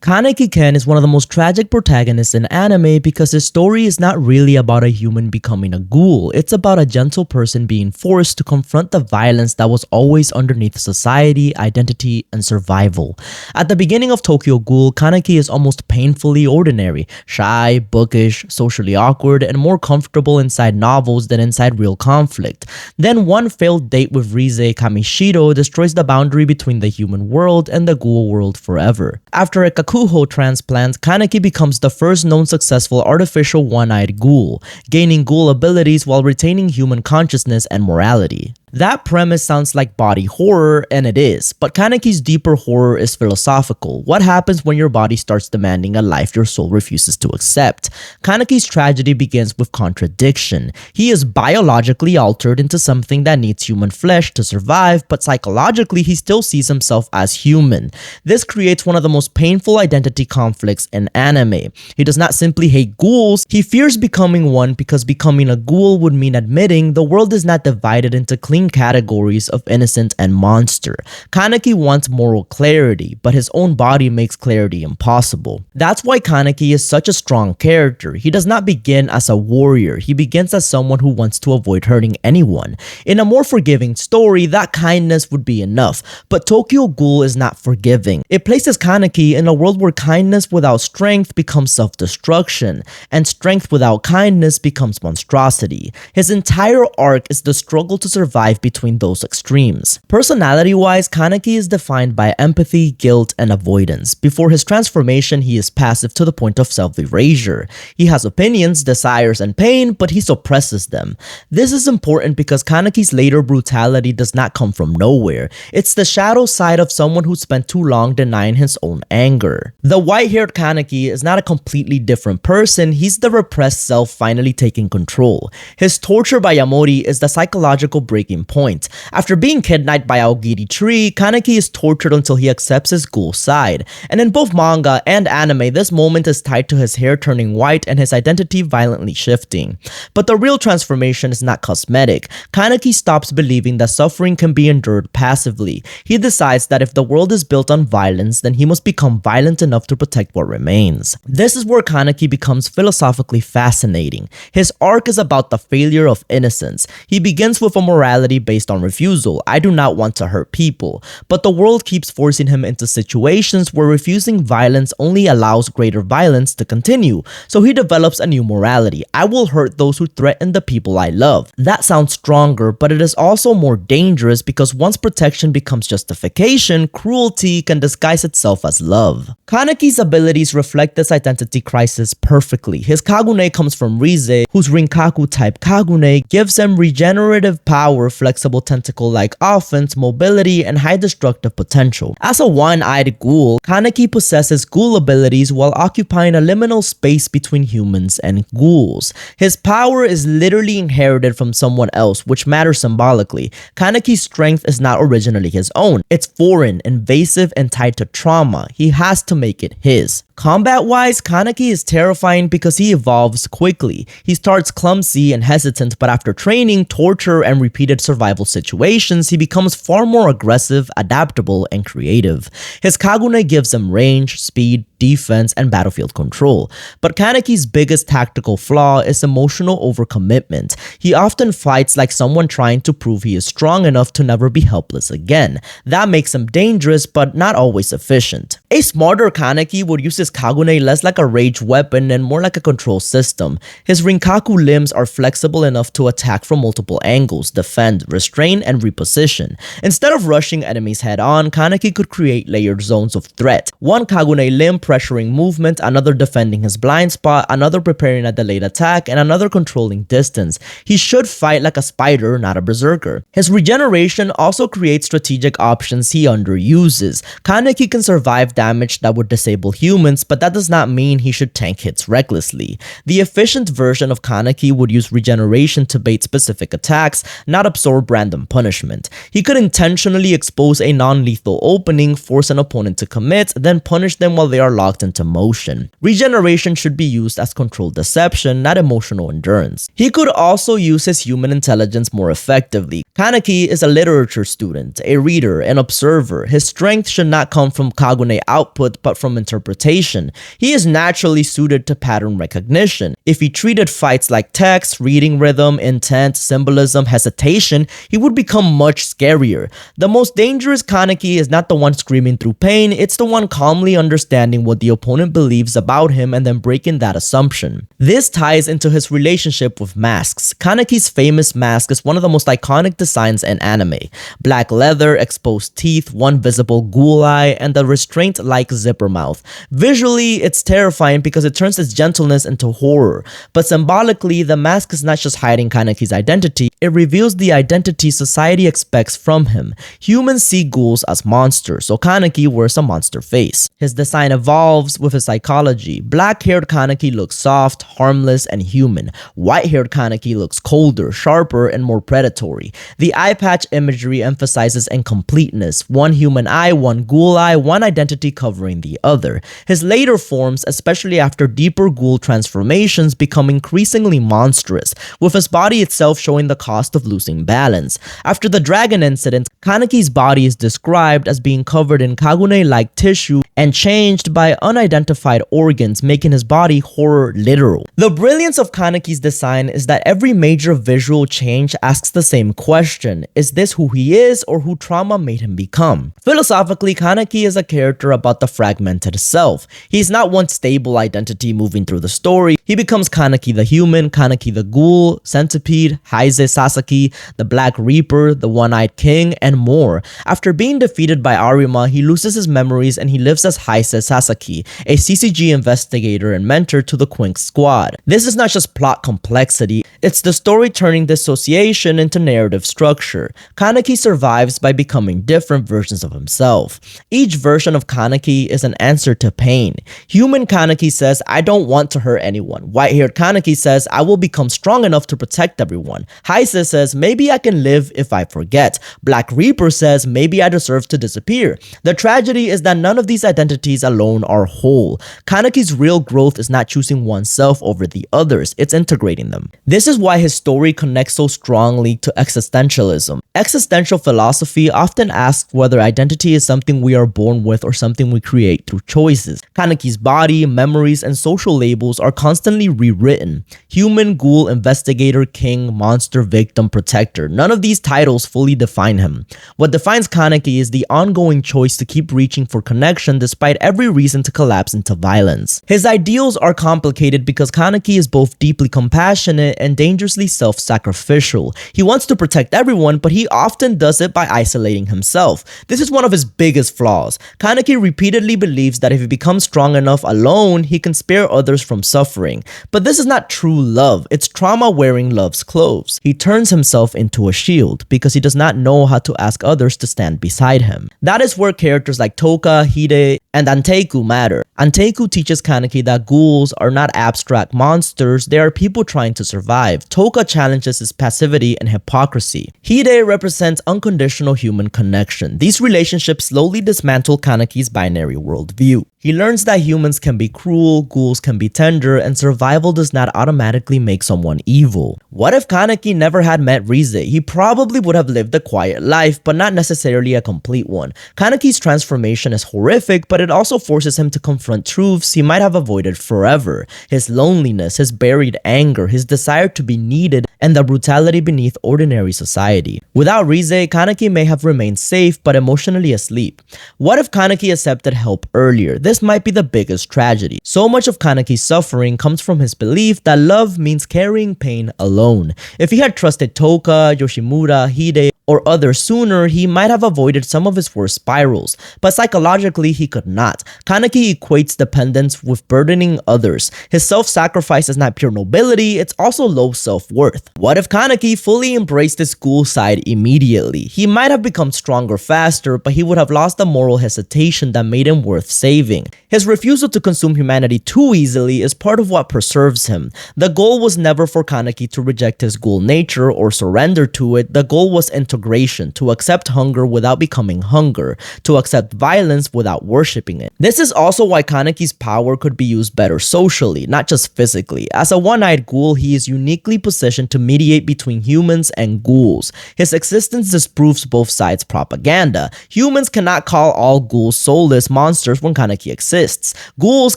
Kanekiken is one of the most tragic protagonists in anime because his story is not really about a human becoming a ghoul, it's about a gentle person being forced to confront the violence that was always underneath society, identity, and survival. At the beginning of Tokyo Ghoul, Kaneki is almost painfully ordinary, shy, bookish, socially awkward, and more comfortable inside novels than inside real conflict. Then one failed date with Rize Kamishiro destroys the boundary between the human world and the ghoul world forever. After a Kakuho transplant, Kaneki becomes the first known successful artificial one-eyed ghoul, gaining ghoul abilities while retaining human consciousness and morality. That premise sounds like body horror, and it is, but Kaneki's deeper horror is philosophical. What happens when your body starts demanding a life your soul refuses to accept? Kaneki's tragedy begins with contradiction. He is biologically altered into something that needs human flesh to survive, but psychologically he still sees himself as human. This creates one of the most painful identity conflicts in anime. He does not simply hate ghouls, he fears becoming one because becoming a ghoul would mean admitting the world is not divided into clean categories of innocent and monster. Kaneki wants moral clarity, but his own body makes clarity impossible. That's why Kaneki is such a strong character. He does not begin as a warrior, he begins as someone who wants to avoid hurting anyone. In a more forgiving story, that kindness would be enough, but Tokyo Ghoul is not forgiving. It places Kaneki in a world where kindness without strength becomes self-destruction, and strength without kindness becomes monstrosity. His entire arc is the struggle to survive between those extremes. Personality-wise, Kaneki is defined by empathy, guilt, and avoidance. Before his transformation, he is passive to the point of self-erasure. He has opinions, desires, and pain, but he suppresses them. This is important because Kaneki's later brutality does not come from nowhere. It's the shadow side of someone who spent too long denying his own anger. The white-haired Kaneki is not a completely different person, he's the repressed self finally taking control. His torture by Yamori is the psychological breaking point. After being kidnapped by Aogiri Tree, Kaneki is tortured until he accepts his ghoul side. And in both manga and anime, this moment is tied to his hair turning white and his identity violently shifting. But the real transformation is not cosmetic. Kaneki stops believing that suffering can be endured passively. He decides that if the world is built on violence, then he must become violent enough to protect what remains. This is where Kaneki becomes philosophically fascinating. His arc is about the failure of innocence. He begins with a morality based on refusal. I do not want to hurt people. But the world keeps forcing him into situations where refusing violence only allows greater violence to continue. So he develops a new morality. I will hurt those who threaten the people I love. That sounds stronger, but it is also more dangerous because once protection becomes justification, cruelty can disguise itself as love. Kaneki's abilities reflect this identity crisis perfectly. His Kagune comes from Rize, whose Rinkaku type Kagune gives him regenerative power, flexible tentacle-like offense, mobility, and high destructive potential. As a one-eyed ghoul, Kaneki possesses ghoul abilities while occupying a liminal space between humans and ghouls. His power is literally inherited from someone else, which matters symbolically. Kaneki's strength is not originally his own. It's foreign, invasive, and tied to trauma. He has to make it his. Combat-wise, Kaneki is terrifying because he evolves quickly. He starts clumsy and hesitant, but after training, torture, and repeated survival situations, he becomes far more aggressive, adaptable, and creative. His Kagune gives him range, speed, defense, and battlefield control. But Kaneki's biggest tactical flaw is emotional overcommitment. He often fights like someone trying to prove he is strong enough to never be helpless again. That makes him dangerous, but not always efficient. A smarter Kaneki would use his Kagune less like a rage weapon and more like a control system. His Rinkaku limbs are flexible enough to attack from multiple angles, defend, restrain, and reposition. Instead of rushing enemies head-on, Kaneki could create layered zones of threat. One Kagune limb pressuring movement, another defending his blind spot, another preparing a delayed attack, and another controlling distance. He should fight like a spider, not a berserker. His regeneration also creates strategic options he underuses. Kaneki can survive damage that would disable humans, but that does not mean he should tank hits recklessly. The efficient version of Kaneki would use regeneration to bait specific attacks, not absorb random punishment. He could intentionally expose a non-lethal opening, force an opponent to commit, then punish them while they are locked into motion. Regeneration should be used as controlled deception, not emotional endurance. He could also use his human intelligence more effectively. Kaneki is a literature student, a reader, an observer. His strength should not come from Kagune output, but from interpretation. He is naturally suited to pattern recognition. If he treated fights like text, reading rhythm, intent, symbolism, hesitation, he would become much scarier. The most dangerous Kaneki is not the one screaming through pain, it's the one calmly understanding what the opponent believes about him and then breaking that assumption. This ties into his relationship with masks. Kaneki's famous mask is one of the most iconic designs in anime. Black leather, exposed teeth, one visible ghoul eye, and the restraint-like zipper mouth. Visually, it's terrifying because it turns its gentleness into horror. But symbolically, the mask is not just hiding Kaneki's identity, it reveals the identity society expects from him. Humans see ghouls as monsters, so Kaneki wears a monster face. His design evolves with his psychology. Black-haired Kaneki looks soft, harmless, and human. White-haired Kaneki looks colder, sharper, and more predatory. The eye patch imagery emphasizes incompleteness. One human eye, one ghoul eye, one identity covering the other. His later forms, especially after deeper ghoul transformations, become increasingly monstrous, with his body itself showing the cost of losing balance. After the dragon incident, Kaneki's body is described as being covered in Kagune-like tissue and changed by unidentified organs, making his body horror literal. The brilliance of Kaneki's design is that every major visual change asks the same question: is this who he is or who trauma made him become? Philosophically, Kaneki is a character about the fragmented self. He's not one stable identity moving through the story. He becomes Kaneki the human, Kaneki the ghoul, centipede, Heise Sasaki, the Black Reaper, the One-Eyed King, and more. After being defeated by Arima, he loses his memories and he lives as Heise Sasaki, a CCG investigator and mentor to the Quink squad. This is not just plot complexity, it's the story turning dissociation into narrative structure. Kaneki survives by becoming different versions of himself. Each version of Kaneki is an answer to pain. Human Kaneki says, I don't want to hurt anyone. White-haired Kaneki says, I will become strong enough to protect everyone. Heise says, maybe I can live if I forget. Black Reaper says, maybe I deserve to disappear. The tragedy is that none of these identities alone are whole. Kaneki's real growth is not choosing oneself over the others, it's integrating them. This is why his story connects so strongly to existentialism. Existential philosophy often asks whether identity is something we are born with or something we create through choices. Kaneki's body, memories, and social labels are constantly rewritten. Human, ghoul, investigator, king, monster, victim, protector. None of these titles fully define him. What defines Kaneki is the ongoing choice to keep reaching for connection despite every reason to collapse into violence. His ideals are complicated because Kaneki is both deeply compassionate and dangerously self-sacrificial. He wants to protect everyone, but he often does it by isolating himself. This is one of his biggest flaws. Kaneki repeatedly believes that if he becomes strong enough alone, he can spare others from suffering. But this is not true love, it's trauma wearing love's clothes. He turns himself into a shield because he does not know how to ask others to stand beside him. That is where characters like Toka, Hide, and Anteiku matter. Anteiku teaches Kaneki that ghouls are not abstract monsters, they are people trying to survive. Toka challenges his passivity and hypocrisy. Hide represents unconditional human connection. These relationships slowly dismantle Kaneki's binary worldview. He learns that humans can be cruel, ghouls can be tender, and survival does not automatically make someone evil. What if Kaneki never had met Rize? He probably would have lived a quiet life, but not necessarily a complete one. Kaneki's transformation is horrific, but it also forces him to confront truths he might have avoided forever. His loneliness, his buried anger, his desire to be needed, and the brutality beneath ordinary society. Without Rize, Kaneki may have remained safe, but emotionally asleep. What if Kaneki accepted help earlier? This might be the biggest tragedy. So much of Kaneki's suffering comes from his belief that love means carrying pain alone. If he had trusted Toka, Yoshimura, Hide, or others sooner, he might have avoided some of his worst spirals, but psychologically he could not. Kaneki equates dependence with burdening others. His self-sacrifice is not pure nobility, it's also low self-worth. What if Kaneki fully embraced his ghoul side immediately? He might have become stronger faster, but he would have lost the moral hesitation that made him worth saving. being. His refusal to consume humanity too easily is part of what preserves him. The goal was never for Kaneki to reject his ghoul nature or surrender to it. The goal was integration, to accept hunger without becoming hunger, to accept violence without worshipping it. This is also why Kaneki's power could be used better socially, not just physically. As a one-eyed ghoul, he is uniquely positioned to mediate between humans and ghouls. His existence disproves both sides' propaganda. Humans cannot call all ghouls soulless monsters when Kaneki exists. Ghouls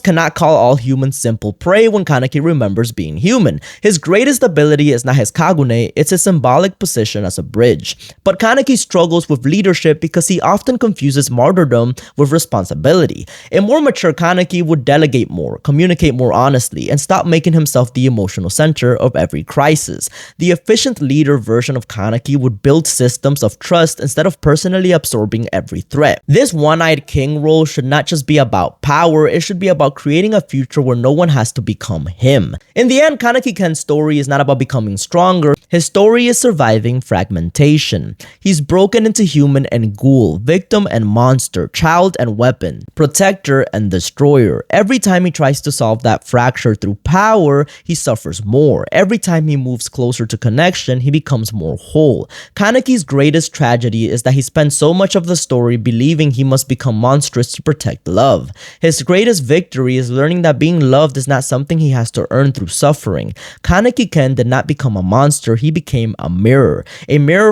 cannot call all humans simple prey when Kaneki remembers being human. His greatest ability is not his Kagune, it's his symbolic position as a bridge. But Kaneki struggles with leadership because he often confuses martyrdom with responsibility. A more mature Kaneki would delegate more, communicate more honestly, and stop making himself the emotional center of every crisis. The efficient leader version of Kaneki would build systems of trust instead of personally absorbing every threat. This one-eyed king role should not just be about power, it should be about creating a future where no one has to become him. In the end, Kanekiken's story is not about becoming stronger, his story is surviving fragmentation. He's broken into human and ghoul, victim and monster, child and weapon, protector and destroyer. Every time he tries to solve that fracture through power, he suffers more. Every time he moves closer to connection, he becomes more whole. Kaneki's greatest tragedy is that he spends so much of the story believing he must become monstrous to protect love. His greatest victory is learning that being loved is not something he has to earn through suffering. Kanekiken did not become a monster, he became a mirror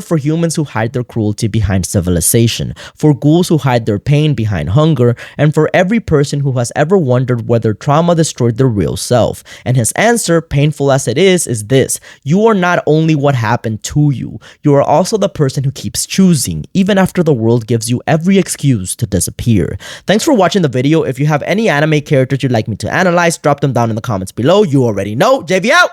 for humans who hide their cruelty behind civilization, for ghouls who hide their pain behind hunger, and for every person who has ever wondered whether trauma destroyed their real self. And his answer, painful as it is this: you are not only what happened to you, you are also the person who keeps choosing, even after the world gives you every excuse to disappear. Thanks for watching the video. If you have any anime characters you'd like me to analyze, drop them down in the comments below. You already know. JV out!